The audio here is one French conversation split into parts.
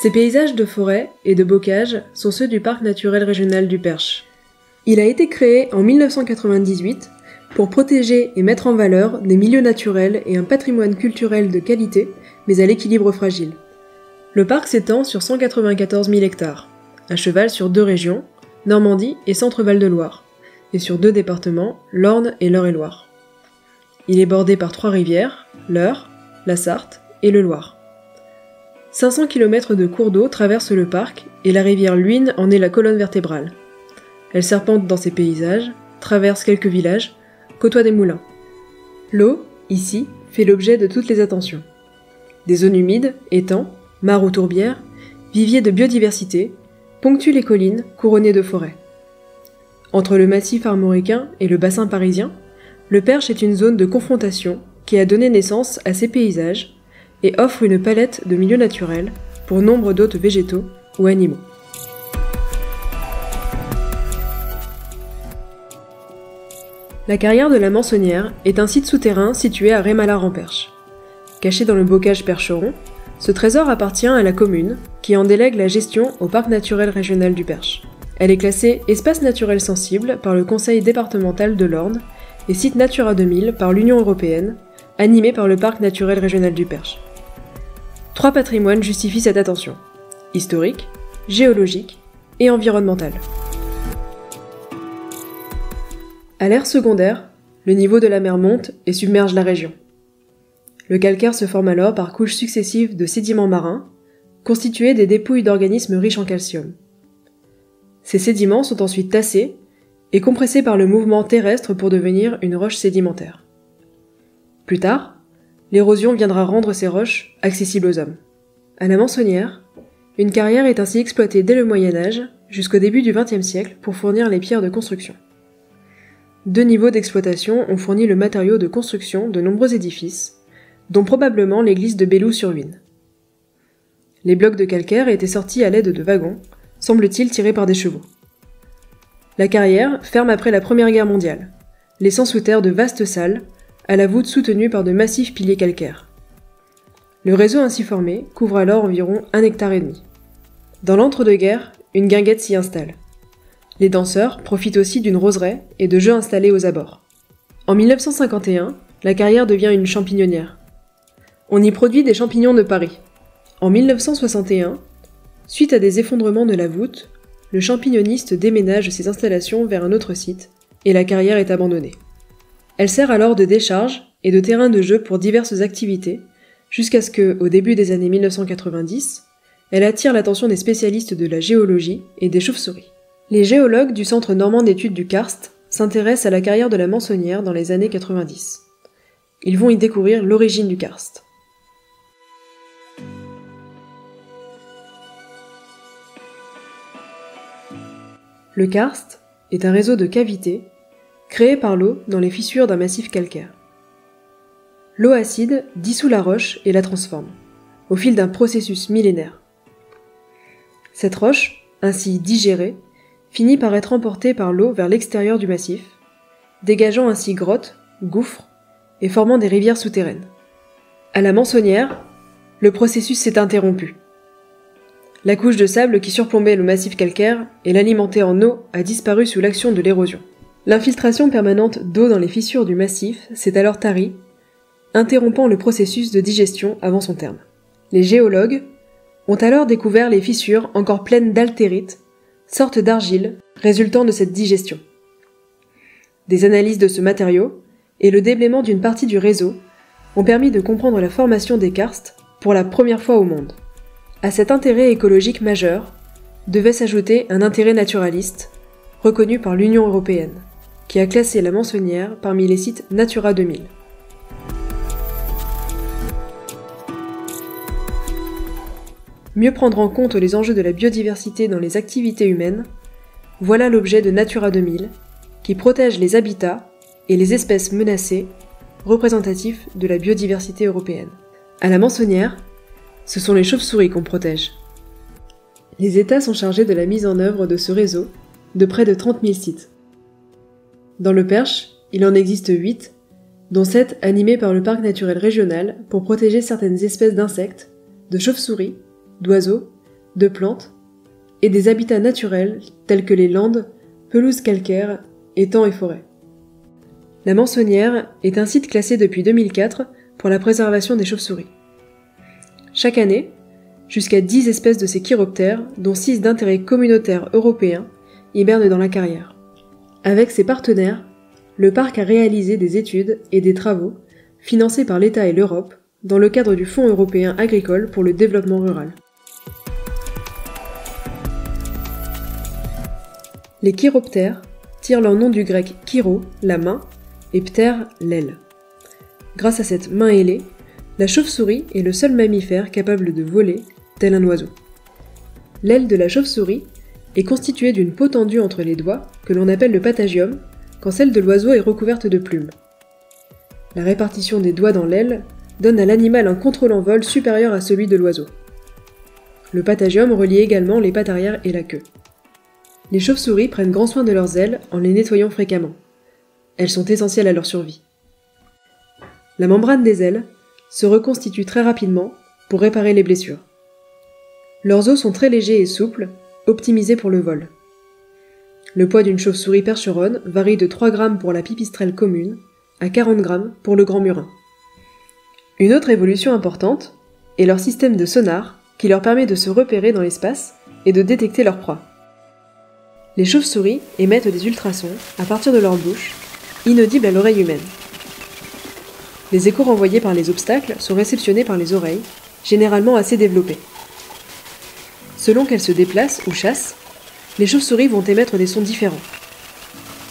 Ces paysages de forêt et de bocage sont ceux du parc naturel régional du Perche. Il a été créé en 1998 pour protéger et mettre en valeur des milieux naturels et un patrimoine culturel de qualité, mais à l'équilibre fragile. Le parc s'étend sur 194 000 hectares, à cheval sur 2 régions, Normandie et Centre-Val de Loire, et sur 2 départements, l'Orne et l'Eure-et-Loire. Il est bordé par 3 rivières, l'Eure, la Sarthe et le Loir. 500 km de cours d'eau traversent le parc et la rivière Luynes en est la colonne vertébrale. Elle serpente dans ses paysages, traverse quelques villages, côtoie des moulins. L'eau, ici, fait l'objet de toutes les attentions. Des zones humides, étangs, mares ou tourbières, viviers de biodiversité, ponctuent les collines couronnées de forêts. Entre le massif armoricain et le bassin parisien, le Perche est une zone de confrontation qui a donné naissance à ces paysages et offre une palette de milieux naturels pour nombre d'hôtes végétaux ou animaux. La carrière de la Mançonnière est un site souterrain situé à Rémalard-en-Perche. Caché dans le bocage percheron, ce trésor appartient à la commune, qui en délègue la gestion au parc naturel régional du Perche. Elle est classée espace naturel sensible par le conseil départemental de l'Orne et site Natura 2000 par l'Union européenne, animé par le parc naturel régional du Perche. 3 patrimoines justifient cette attention: historique, géologique et environnemental. À l'ère secondaire, le niveau de la mer monte et submerge la région. Le calcaire se forme alors par couches successives de sédiments marins, constitués des dépouilles d'organismes riches en calcium. Ces sédiments sont ensuite tassés et compressés par le mouvement terrestre pour devenir une roche sédimentaire. Plus tard, l'érosion viendra rendre ces roches accessibles aux hommes. À la Mançonnière, une carrière est ainsi exploitée dès le Moyen-Âge jusqu'au début du XXe siècle pour fournir les pierres de construction. 2 niveaux d'exploitation ont fourni le matériau de construction de nombreux édifices, dont probablement l'église de Belloux-sur-Huisne. Les blocs de calcaire étaient sortis à l'aide de wagons, semble-t-il tirés par des chevaux. La carrière ferme après la Première Guerre mondiale, laissant sous terre de vastes salles, à la voûte soutenue par de massifs piliers calcaires. Le réseau ainsi formé couvre alors environ 1,5 hectare. Dans l'entre-deux-guerres, une guinguette s'y installe. Les danseurs profitent aussi d'une roseraie et de jeux installés aux abords. En 1951, la carrière devient une champignonnière. On y produit des champignons de Paris. En 1961, suite à des effondrements de la voûte, le champignonniste déménage ses installations vers un autre site et la carrière est abandonnée. Elle sert alors de décharge et de terrain de jeu pour diverses activités, jusqu'à ce que, au début des années 1990, elle attire l'attention des spécialistes de la géologie et des chauves-souris. Les géologues du Centre normand d'études du karst s'intéressent à la carrière de la Mançonnière dans les années 90. Ils vont y découvrir l'origine du karst. Le karst est un réseau de cavités créé par l'eau dans les fissures d'un massif calcaire. L'eau acide dissout la roche et la transforme, au fil d'un processus millénaire. Cette roche, ainsi digérée, finit par être emportée par l'eau vers l'extérieur du massif, dégageant ainsi grottes, gouffres et formant des rivières souterraines. À la Mançonnière, le processus s'est interrompu. La couche de sable qui surplombait le massif calcaire et l'alimentait en eau a disparu sous l'action de l'érosion. L'infiltration permanente d'eau dans les fissures du massif s'est alors tarie, interrompant le processus de digestion avant son terme. Les géologues ont alors découvert les fissures encore pleines d'altérite, sorte d'argile résultant de cette digestion. Des analyses de ce matériau et le déblaiement d'une partie du réseau ont permis de comprendre la formation des karsts pour la première fois au monde. À cet intérêt écologique majeur devait s'ajouter un intérêt naturaliste, reconnu par l'Union européenne, qui a classé la Mançonnière parmi les sites Natura 2000. Mieux prendre en compte les enjeux de la biodiversité dans les activités humaines, voilà l'objet de Natura 2000, qui protège les habitats et les espèces menacées, représentatifs de la biodiversité européenne. À la Mançonnière, ce sont les chauves-souris qu'on protège. Les États sont chargés de la mise en œuvre de ce réseau de près de 30 000 sites. Dans le Perche, il en existe 8, dont 7 animés par le parc naturel régional pour protéger certaines espèces d'insectes, de chauves-souris, d'oiseaux, de plantes et des habitats naturels tels que les landes, pelouses calcaires, étangs et forêts. La Mançonnière est un site classé depuis 2004 pour la préservation des chauves-souris. Chaque année, jusqu'à 10 espèces de ces chiroptères, dont 6 d'intérêt communautaire européen, hibernent dans la carrière. Avec ses partenaires, le parc a réalisé des études et des travaux financés par l'État et l'Europe dans le cadre du Fonds européen agricole pour le développement rural. Les chiroptères tirent leur nom du grec chiro, la main, et ptère, l'aile. Grâce à cette main ailée, la chauve-souris est le seul mammifère capable de voler, tel un oiseau. L'aile de la chauve-souris est constituée d'une peau tendue entre les doigts, que l'on appelle le patagium, quand celle de l'oiseau est recouverte de plumes. La répartition des doigts dans l'aile donne à l'animal un contrôle en vol supérieur à celui de l'oiseau. Le patagium relie également les pattes arrière et la queue. Les chauves-souris prennent grand soin de leurs ailes en les nettoyant fréquemment. Elles sont essentielles à leur survie. La membrane des ailes se reconstitue très rapidement pour réparer les blessures. Leurs os sont très légers et souples, optimisés pour le vol. Le poids d'une chauve-souris percheronne varie de 3 grammes pour la pipistrelle commune à 40 grammes pour le grand murin. Une autre évolution importante est leur système de sonar qui leur permet de se repérer dans l'espace et de détecter leur proie. Les chauves-souris émettent des ultrasons à partir de leur bouche, inaudibles à l'oreille humaine. Les échos renvoyés par les obstacles sont réceptionnés par les oreilles, généralement assez développées. Selon qu'elles se déplacent ou chassent, les chauves-souris vont émettre des sons différents.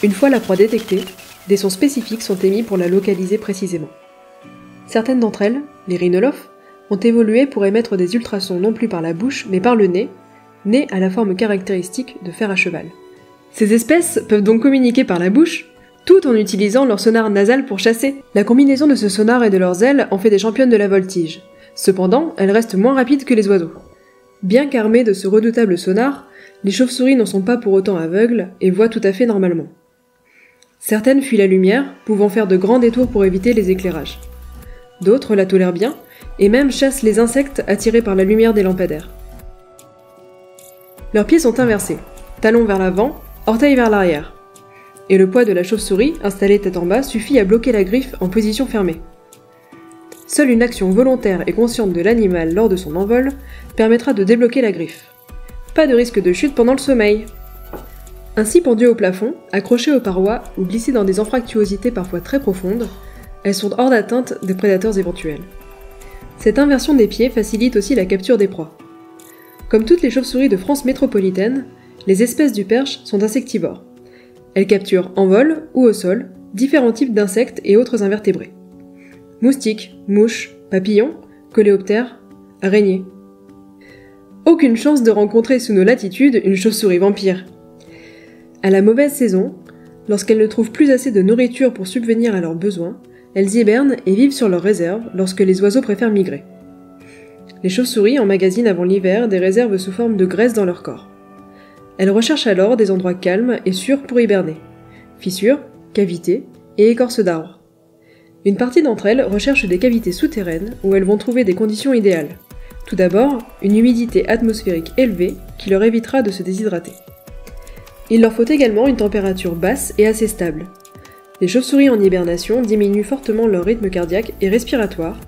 Une fois la proie détectée, des sons spécifiques sont émis pour la localiser précisément. Certaines d'entre elles, les rhinolophes, ont évolué pour émettre des ultrasons non plus par la bouche mais par le nez à la forme caractéristique de fer à cheval. Ces espèces peuvent donc communiquer par la bouche, tout en utilisant leur sonar nasal pour chasser. La combinaison de ce sonar et de leurs ailes en fait des championnes de la voltige. Cependant, elles restent moins rapides que les oiseaux. Bien qu'armées de ce redoutable sonar, les chauves-souris n'en sont pas pour autant aveugles et voient tout à fait normalement. Certaines fuient la lumière, pouvant faire de grands détours pour éviter les éclairages. D'autres la tolèrent bien, et même chassent les insectes attirés par la lumière des lampadaires. Leurs pieds sont inversés, talons vers l'avant, orteils vers l'arrière. Et le poids de la chauve-souris, installée tête en bas, suffit à bloquer la griffe en position fermée. Seule une action volontaire et consciente de l'animal lors de son envol permettra de débloquer la griffe. Pas de risque de chute pendant le sommeil. Ainsi pendues au plafond, accrochées aux parois ou glissées dans des anfractuosités parfois très profondes, elles sont hors d'atteinte des prédateurs éventuels. Cette inversion des pieds facilite aussi la capture des proies. Comme toutes les chauves-souris de France métropolitaine, les espèces du perche sont insectivores. Elles capturent en vol ou au sol différents types d'insectes et autres invertébrés. Moustiques, mouches, papillons, coléoptères, araignées. Aucune chance de rencontrer sous nos latitudes une chauve-souris vampire. À la mauvaise saison, lorsqu'elles ne trouvent plus assez de nourriture pour subvenir à leurs besoins, elles hibernent et vivent sur leurs réserves lorsque les oiseaux préfèrent migrer. Les chauves-souris emmagasinent avant l'hiver des réserves sous forme de graisse dans leur corps. Elles recherchent alors des endroits calmes et sûrs pour hiberner. Fissures, cavités et écorces d'arbres. Une partie d'entre elles recherchent des cavités souterraines où elles vont trouver des conditions idéales. Tout d'abord, une humidité atmosphérique élevée qui leur évitera de se déshydrater. Il leur faut également une température basse et assez stable. Les chauves-souris en hibernation diminuent fortement leur rythme cardiaque et respiratoire,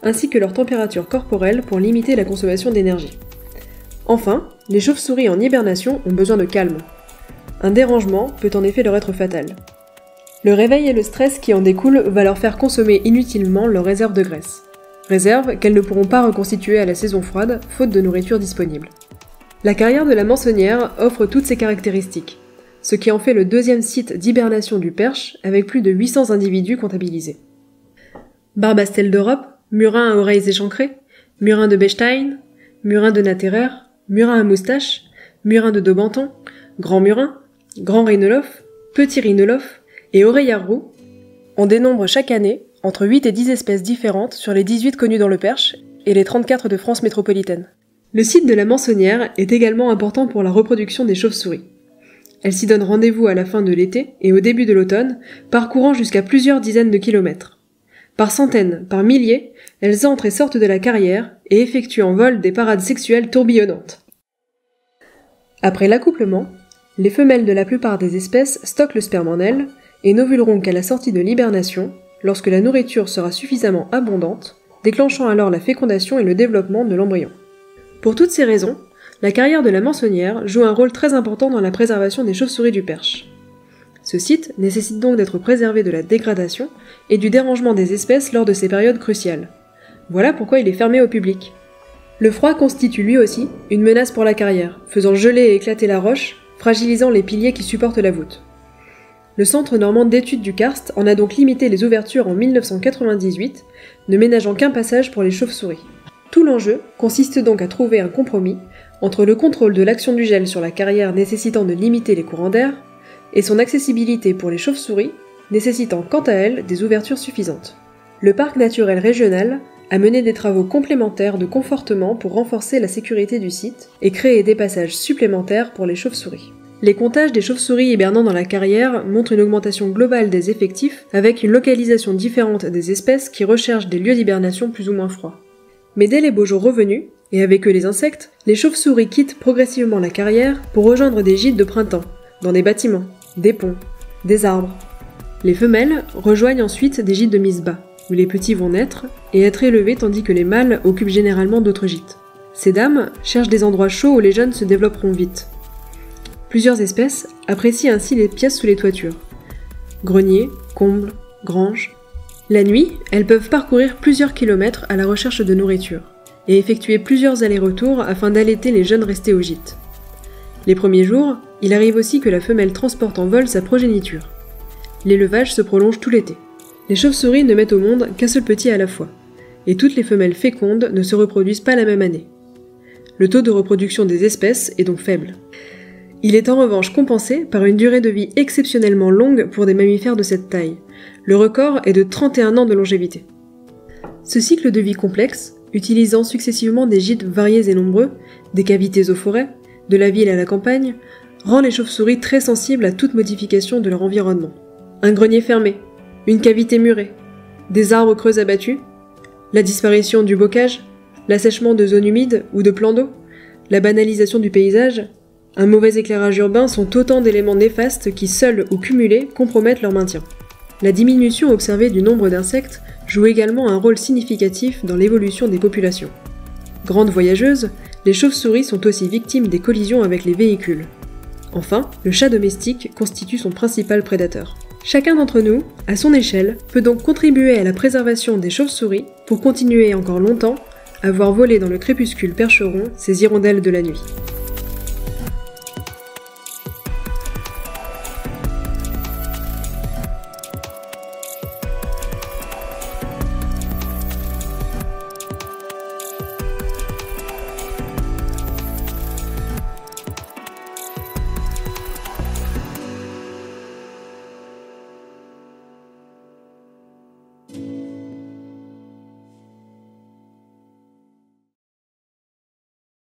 ainsi que leur température corporelle pour limiter la consommation d'énergie. Enfin, les chauves-souris en hibernation ont besoin de calme. Un dérangement peut en effet leur être fatal. Le réveil et le stress qui en découlent va leur faire consommer inutilement leurs réserves de graisse. Réserves qu'elles ne pourront pas reconstituer à la saison froide, faute de nourriture disponible. La carrière de la Mançonnière offre toutes ces caractéristiques, ce qui en fait le deuxième site d'hibernation du perche avec plus de 800 individus comptabilisés. Barbastelle d'Europe, murin à oreilles échancrées, murin de Bechstein, murin de Natterer, murin à moustache, murin de Daubenton, grand murin, grand rhinolophe, petit rhinolophe et oreillard roux, on dénombre chaque année entre 8 et 10 espèces différentes sur les 18 connues dans le Perche et les 34 de France métropolitaine. Le site de la Mançonnière est également important pour la reproduction des chauves-souris. Elles s'y donnent rendez-vous à la fin de l'été et au début de l'automne, parcourant jusqu'à plusieurs dizaines de kilomètres. Par centaines, par milliers, elles entrent et sortent de la carrière et effectuent en vol des parades sexuelles tourbillonnantes. Après l'accouplement, les femelles de la plupart des espèces stockent le sperme en elles et n'ovuleront qu'à la sortie de l'hibernation, lorsque la nourriture sera suffisamment abondante, déclenchant alors la fécondation et le développement de l'embryon. Pour toutes ces raisons, la carrière de la Mançonnière joue un rôle très important dans la préservation des chauves-souris du Perche. Ce site nécessite donc d'être préservé de la dégradation et du dérangement des espèces lors de ces périodes cruciales. Voilà pourquoi il est fermé au public. Le froid constitue lui aussi une menace pour la carrière, faisant geler et éclater la roche, fragilisant les piliers qui supportent la voûte. Le Centre normand d'études du karst en a donc limité les ouvertures en 1998, ne ménageant qu'un passage pour les chauves-souris. Tout l'enjeu consiste donc à trouver un compromis entre le contrôle de l'action du gel sur la carrière nécessitant de limiter les courants d'air, et son accessibilité pour les chauves-souris, nécessitant quant à elle des ouvertures suffisantes. Le parc naturel régional a mené des travaux complémentaires de confortement pour renforcer la sécurité du site et créer des passages supplémentaires pour les chauves-souris. Les comptages des chauves-souris hibernant dans la carrière montrent une augmentation globale des effectifs avec une localisation différente des espèces qui recherchent des lieux d'hibernation plus ou moins froids. Mais dès les beaux jours revenus, et avec eux les insectes, les chauves-souris quittent progressivement la carrière pour rejoindre des gîtes de printemps, dans des bâtiments, des ponts, des arbres. Les femelles rejoignent ensuite des gîtes de mise bas, où les petits vont naître et être élevés tandis que les mâles occupent généralement d'autres gîtes. Ces dames cherchent des endroits chauds où les jeunes se développeront vite. Plusieurs espèces apprécient ainsi les pièces sous les toitures. Greniers, combles, granges. La nuit, elles peuvent parcourir plusieurs kilomètres à la recherche de nourriture et effectuer plusieurs allers-retours afin d'allaiter les jeunes restés au gîte. Les premiers jours, il arrive aussi que la femelle transporte en vol sa progéniture. L'élevage se prolonge tout l'été. Les chauves-souris ne mettent au monde qu'un seul petit à la fois, et toutes les femelles fécondes ne se reproduisent pas la même année. Le taux de reproduction des espèces est donc faible. Il est en revanche compensé par une durée de vie exceptionnellement longue pour des mammifères de cette taille. Le record est de 31 ans de longévité. Ce cycle de vie complexe, utilisant successivement des gîtes variés et nombreux, des cavités aux forêts, de la ville à la campagne, rend les chauves-souris très sensibles à toute modification de leur environnement. Un grenier fermé, une cavité murée, des arbres creux abattus, la disparition du bocage, l'assèchement de zones humides ou de plans d'eau, la banalisation du paysage, un mauvais éclairage urbain sont autant d'éléments néfastes qui, seuls ou cumulés, compromettent leur maintien. La diminution observée du nombre d'insectes joue également un rôle significatif dans l'évolution des populations. Grandes voyageuses, les chauves-souris sont aussi victimes des collisions avec les véhicules. Enfin, le chat domestique constitue son principal prédateur. Chacun d'entre nous, à son échelle, peut donc contribuer à la préservation des chauves-souris pour continuer encore longtemps à voir voler dans le crépuscule percheron ces hirondelles de la nuit.